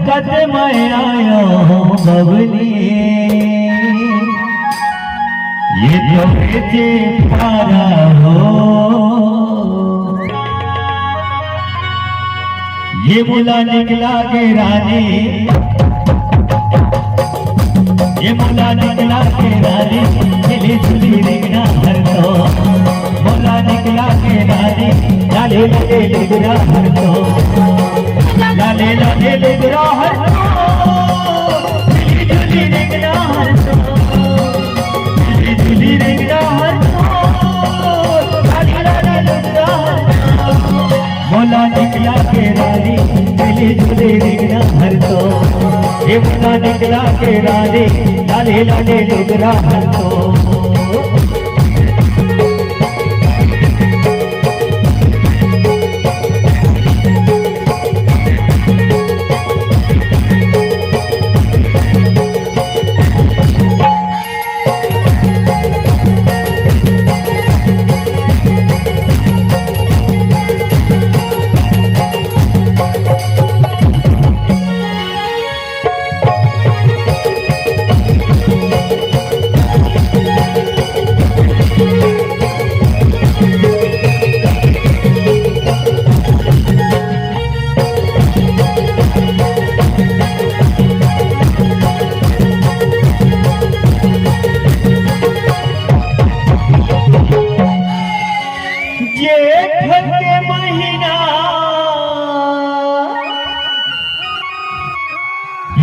खटखट मैं आयो बबली ये तो बेचे पारा हो ये मुला निकला के रानी ये मुला निकला के रानी चली चली रेगना हर तो मुला निकला के रानी लाले लाले लेगरा हर तो लाले लाले लेगरा हर तो चली चली रेगना हर तो चली चली रेगना हर तो लाले लाले लेगरा हर तो मुला निकला के रानी चली चली रेगना हर तो ये मुला निकला के रानी लाले लाले लेगरा हर तो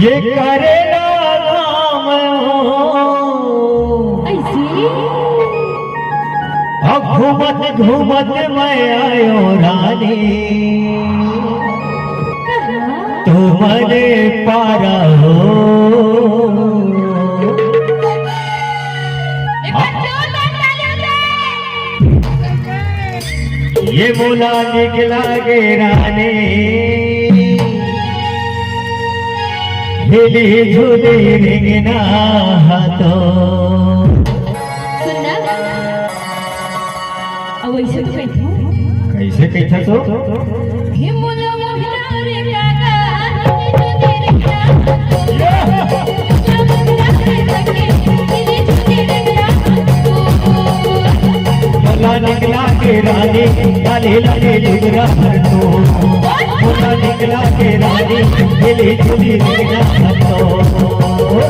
ये करेगा काम ऐसी अब घूमत घूमत मैं आयो रानी तुम्हारे पारा हो ये मुला निकला के रानी हिली झूली रिंगना तो कैसे कैसा तो मुला निकला के रानी लाले लाले लेगरा हर तो मुला निकला के रानी हिली झूली रिंगना तो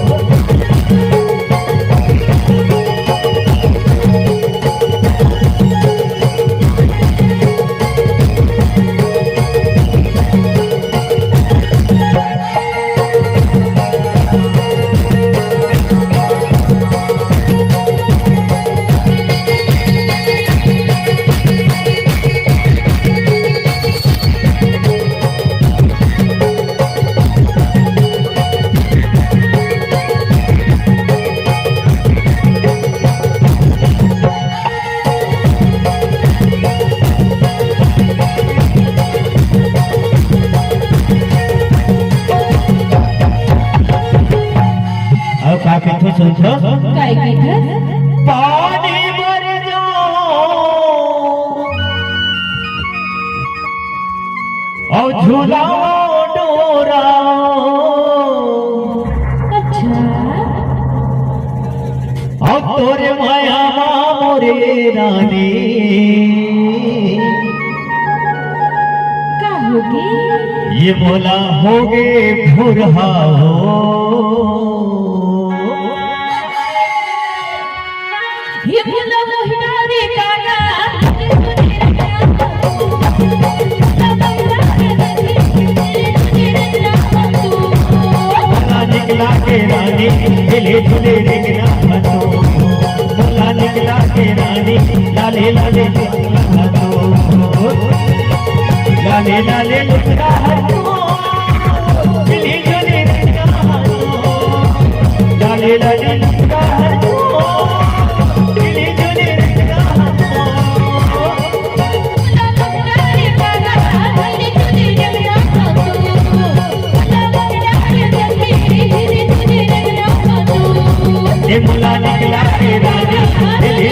पानी भर जाओ और झूलाओ डोरा अच्छा और तोरे माया मोरे रानी का होगी ये बोला होगे भुरहा हो ये मुला मोहनारे कागा मुला निकला के रानी झूले झूले रेगना तो मुला निकला के रानी लाले लाले लेगरा तो लाले लाले लेगरा तो झूले झूले रेगना तो लाले लाले लेगरा तो मुला निकला के रानी